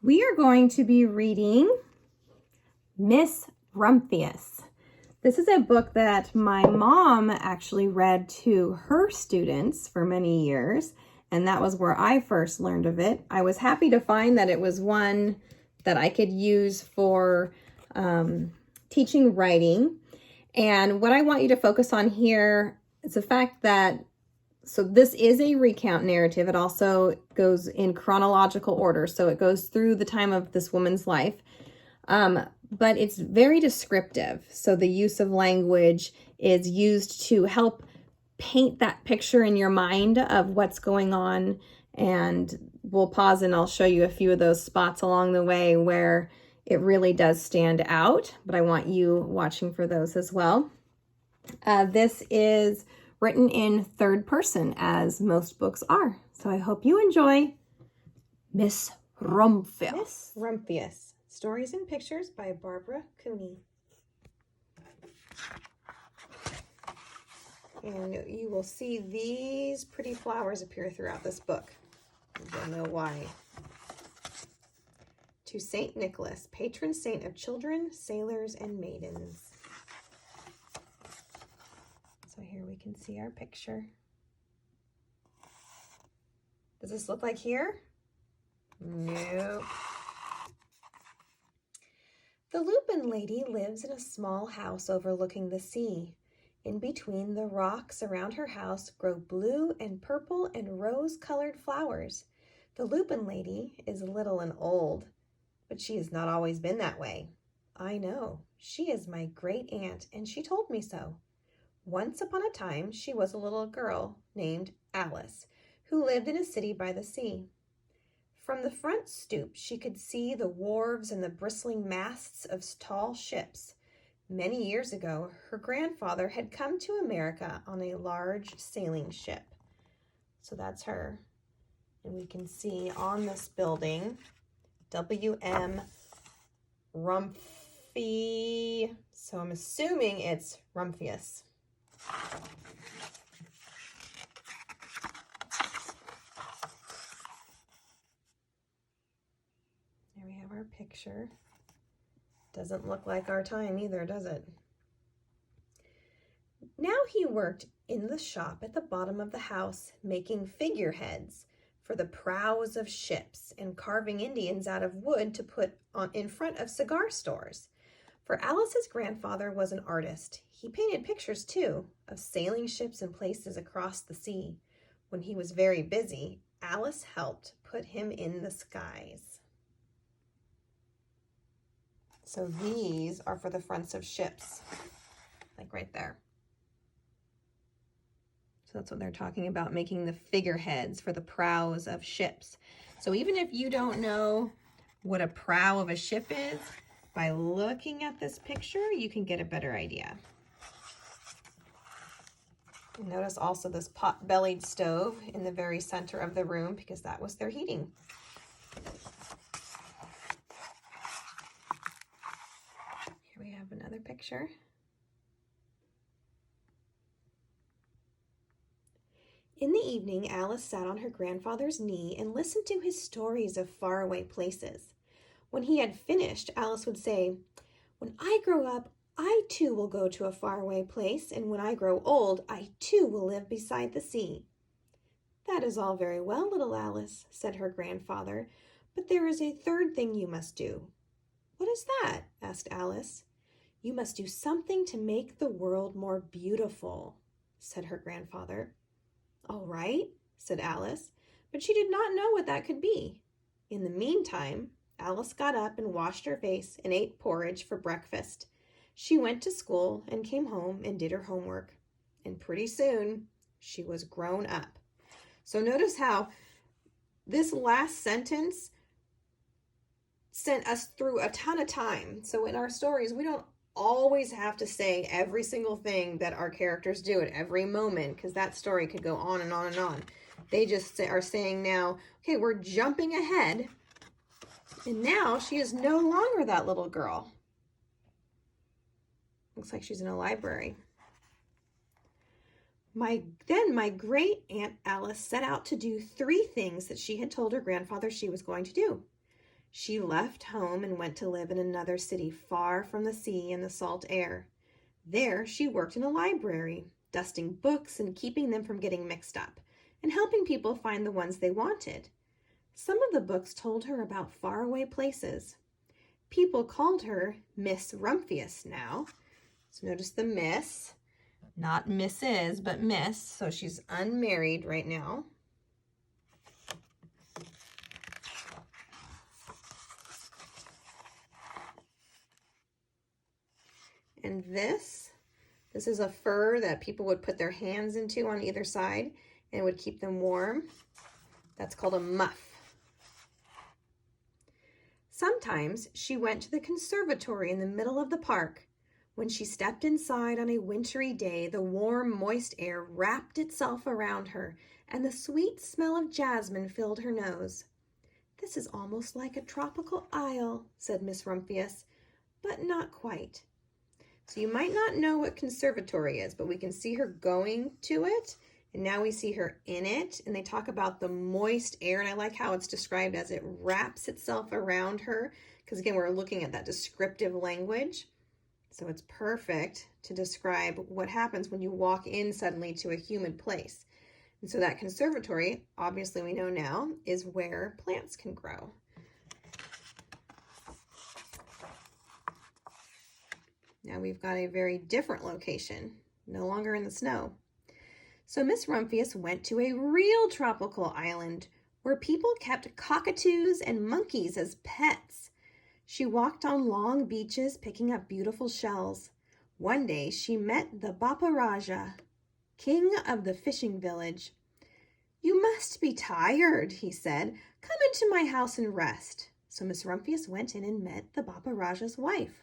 We are going to be reading Miss Rumphius. This is a book that my mom actually read to her students for many years, and that was where I first learned of it. I was happy to find that it was one that I could use for teaching writing. And what I want you to focus on here is the fact that so this is a recount narrative. It also goes in chronological order. So it goes through the time of this woman's life. But it's very descriptive. So the use of language is used to help paint that picture in your mind of what's going on. And we'll pause and I'll show you a few of those spots along the way where it really does stand out. But I want you watching for those as well. This is written in third person, as most books are. So I hope you enjoy Miss Rumphius. Miss Rumphius. Stories and Pictures by Barbara Cooney. And you will see these pretty flowers appear throughout this book. You'll know why. To Saint Nicholas, patron saint of children, sailors, and maidens. So here we can see our picture. Does this look like here? Nope. The Lupin lady lives in a small house overlooking the sea. In between the rocks around her house grow blue and purple and rose-colored flowers. The Lupin lady is little and old, but she has not always been that way. I know. She is my great aunt, and she told me so. Once upon a time, she was a little girl named Alice, who lived in a city by the sea. From the front stoop, she could see the wharves and the bristling masts of tall ships. Many years ago, her grandfather had come to America on a large sailing ship. So that's her. And we can see on this building, W.M. Rumphy. So I'm assuming it's Rumphius. There we have our picture. Doesn't look like our time either, does it? Now he worked in the shop at the bottom of the house, making figureheads for the prows of ships and carving Indians out of wood to put on in front of cigar stores. For Alice's grandfather was an artist. He painted pictures, too, of sailing ships and places across the sea. When he was very busy, Alice helped put him in the skies. So these are for the fronts of ships, like right there. So that's what they're talking about, making the figureheads for the prows of ships. So even if you don't know what a prow of a ship is, by looking at this picture, you can get a better idea. Notice also this pot-bellied stove in the very center of the room because that was their heating. Here we have another picture. In the evening, Alice sat on her grandfather's knee and listened to his stories of faraway places. When he had finished, Alice would say, "When I grow up, I too will go to a faraway place, and when I grow old, I too will live beside the sea." "That is all very well, little Alice," said her grandfather, "but there is a third thing you must do." "What is that?" asked Alice. "You must do something to make the world more beautiful," said her grandfather. "All right," said Alice, but she did not know what that could be. In the meantime, Alice got up and washed her face and ate porridge for breakfast. She went to school and came home and did her homework. And pretty soon, she was grown up. So notice how this last sentence sent us through a ton of time. So in our stories, we don't always have to say every single thing that our characters do at every moment, because that story could go on and on and on. They just are saying now, okay, we're jumping ahead. And now she is no longer that little girl. Looks like she's in a library. Then my great Aunt Alice set out to do 3 things that she had told her grandfather she was going to do. She left home and went to live in another city far from the sea and the salt air. There, she worked in a library, dusting books and keeping them from getting mixed up, and helping people find the ones they wanted. Some of the books told her about faraway places. People called her Miss Rumphius now. So notice the Miss, not Mrs., but Miss, so she's unmarried right now. And this is a fur that people would put their hands into on either side and it would keep them warm. That's called a muff. Sometimes she went to the conservatory in the middle of the park. When she stepped inside on a wintry day, the warm, moist air wrapped itself around her, and the sweet smell of jasmine filled her nose. "This is almost like a tropical isle," said Miss Rumphius, "but not quite." So you might not know what conservatory is, but we can see her going to it, and now we see her in it, and they talk about the moist air, and I like how it's described as it wraps itself around her, because again, we're looking at that descriptive language. So it's perfect to describe what happens when you walk in suddenly to a humid place. And so that conservatory, obviously we know now, is where plants can grow. Now we've got a very different location, no longer in the snow. So Miss Rumphius went to a real tropical island where people kept cockatoos and monkeys as pets. She walked on long beaches picking up beautiful shells. One day she met the Bapa Raja, king of the fishing village. "You must be tired," he said. "Come into my house and rest." So Miss Rumphius went in and met the Bapa Raja's wife.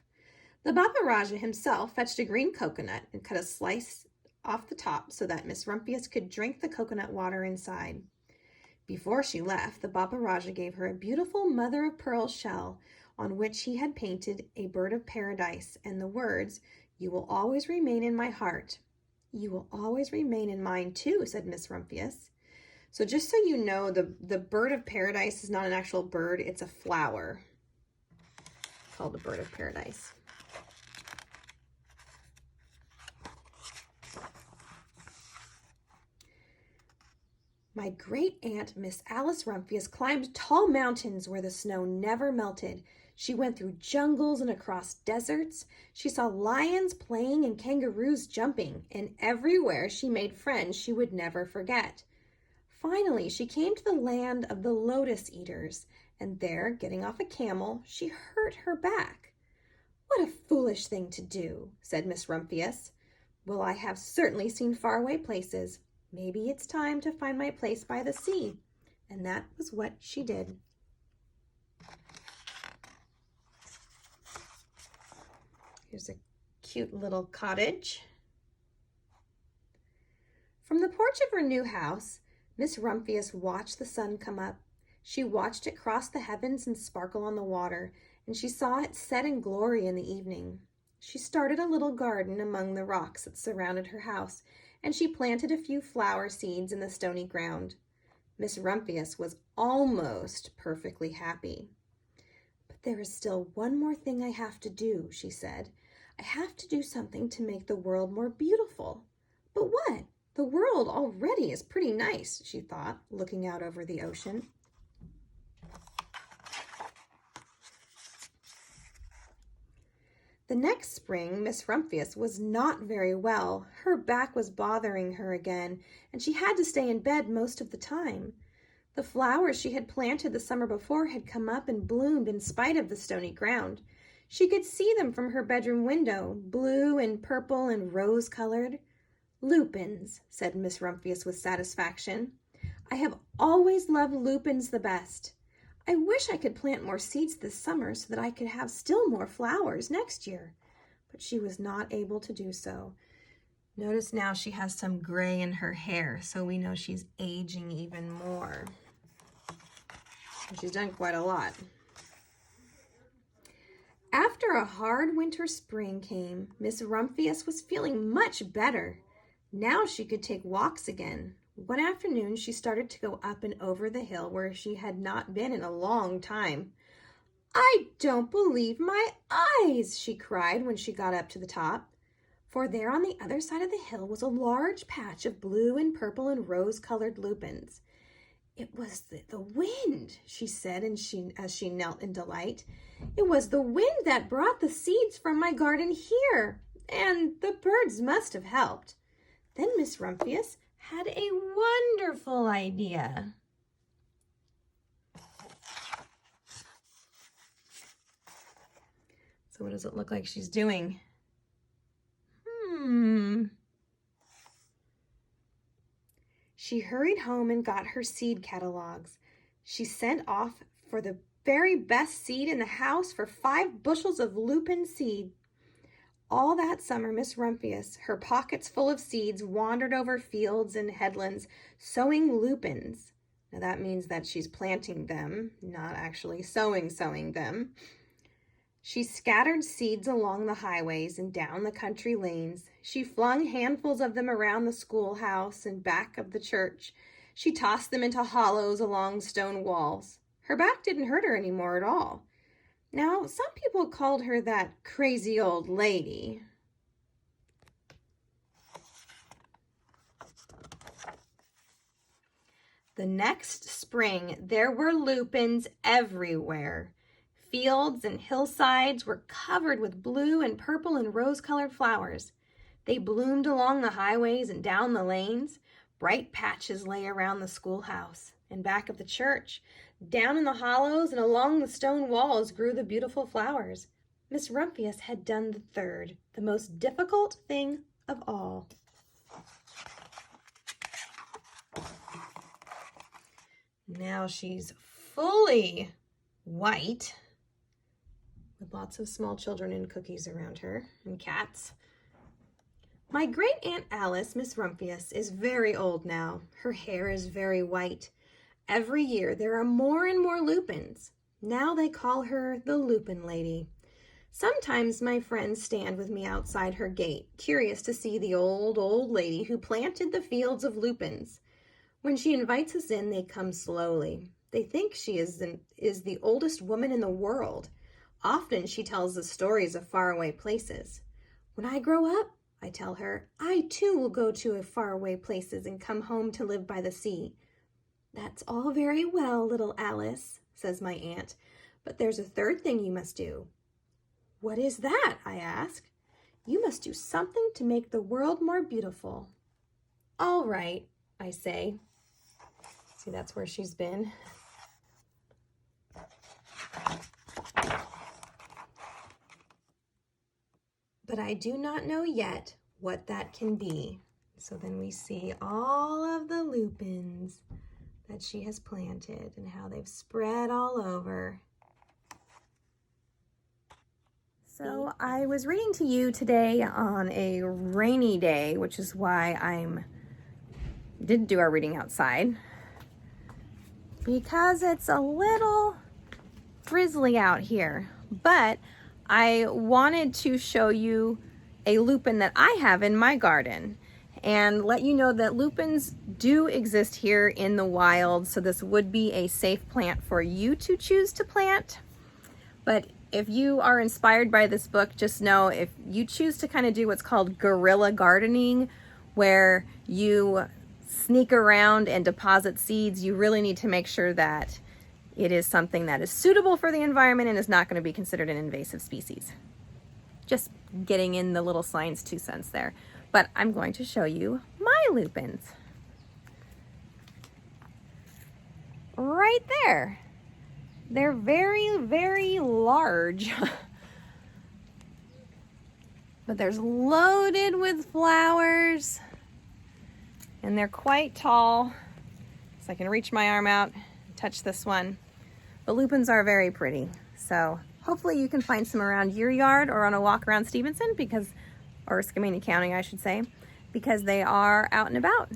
The Bapa Raja himself fetched a green coconut and cut a slice off the top so that Miss Rumphius could drink the coconut water inside. Before she left, the Bapa Raja gave her a beautiful mother-of-pearl shell on which he had painted a bird of paradise and the words, "You will always remain in my heart." "You will always remain in mine too," said Miss Rumphius. So just so you know, the bird of paradise is not an actual bird, it's a flower called the bird of paradise. My great-aunt, Miss Alice Rumphius, climbed tall mountains where the snow never melted. She went through jungles and across deserts. She saw lions playing and kangaroos jumping, and everywhere she made friends she would never forget. Finally, she came to the land of the lotus eaters, and there, getting off a camel, she hurt her back. "What a foolish thing to do," said Miss Rumphius. "Well, I have certainly seen faraway places. Maybe it's time to find my place by the sea." And that was what she did. Here's a cute little cottage. From the porch of her new house, Miss Rumphius watched the sun come up. She watched it cross the heavens and sparkle on the water, and she saw it set in glory in the evening. She started a little garden among the rocks that surrounded her house, and she planted a few flower seeds in the stony ground. Miss Rumphius was almost perfectly happy. "But there is still one more thing I have to do," she said. "I have to do something to make the world more beautiful." "But what? The world already is pretty nice," she thought, looking out over the ocean. The next spring, Miss Rumphius was not very well. Her back was bothering her again, and she had to stay in bed most of the time. The flowers she had planted the summer before had come up and bloomed in spite of the stony ground. She could see them from her bedroom window, blue and purple and rose-colored. "Lupins," said Miss Rumphius with satisfaction. "I have always loved lupins the best. I wish I could plant more seeds this summer so that I could have still more flowers next year." But she was not able to do so. Notice now she has some gray in her hair, so we know she's aging even more. She's done quite a lot. After a hard winter spring came, Miss Rumphius was feeling much better. Now she could take walks again. One afternoon, she started to go up and over the hill where she had not been in a long time. "I don't believe my eyes," she cried when she got up to the top. For there on the other side of the hill was a large patch of blue and purple and rose-colored lupins. "It was the wind," she said as she knelt in delight. "It was the wind that brought the seeds from my garden here, and the birds must have helped." Then Miss Rumphius had a wonderful idea. So what does it look like she's doing? She hurried home and got her seed catalogs. She sent off for the very best seed in the house for 5 bushels of lupin seed. All that summer, Miss Rumphius, her pockets full of seeds, wandered over fields and headlands, sowing lupins. Now that means that she's planting them, not actually sowing them. She scattered seeds along the highways and down the country lanes. She flung handfuls of them around the schoolhouse and back of the church. She tossed them into hollows along stone walls. Her back didn't hurt her anymore at all. Now, some people called her that crazy old lady. The next spring, there were lupins everywhere. Fields and hillsides were covered with blue and purple and rose-colored flowers. They bloomed along the highways and down the lanes. Bright patches lay around the schoolhouse and back of the church. Down in the hollows and along the stone walls grew the beautiful flowers. Miss Rumphius had done the third, the most difficult thing of all. Now she's fully white, with lots of small children and cookies around her, and cats. My great Aunt Alice, Miss Rumphius, is very old now. Her hair is very white. Every year there are more and more lupins. Now they call her the Lupin Lady. Sometimes my friends stand with me outside her gate, curious to see the old lady who planted the fields of lupins. When she invites us in, they come slowly. They think she is the oldest woman in the world. Often she tells us stories of faraway places. "When I grow up," I tell her, "I too will go to faraway places and come home to live by the sea." "That's all very well, little Alice," says my aunt, "but there's a third thing you must do." "What is that?" I ask. "You must do something to make the world more beautiful." "All right," I say. See, that's where she's been. But I do not know yet what that can be. So then we see all of the lupins that she has planted and how they've spread all over. So I was reading to you today on a rainy day, which is why didn't do our reading outside, because it's a little drizzly out here. But I wanted to show you a lupin that I have in my garden and let you know that lupins do exist here in the wild, so this would be a safe plant for you to choose to plant. But if you are inspired by this book, just know if you choose to kind of do what's called guerrilla gardening, where you sneak around and deposit seeds, you really need to make sure that it is something that is suitable for the environment and is not going to be considered an invasive species. Just getting in the little science 2 cents there. But I'm going to show you my lupins. Right there. They're very, very large. But they're loaded with flowers. And they're quite tall. So I can reach my arm out and touch this one. The lupins are very pretty. So hopefully you can find some around your yard or on a walk around Stevenson, or Skamania County, I should say, because they are out and about.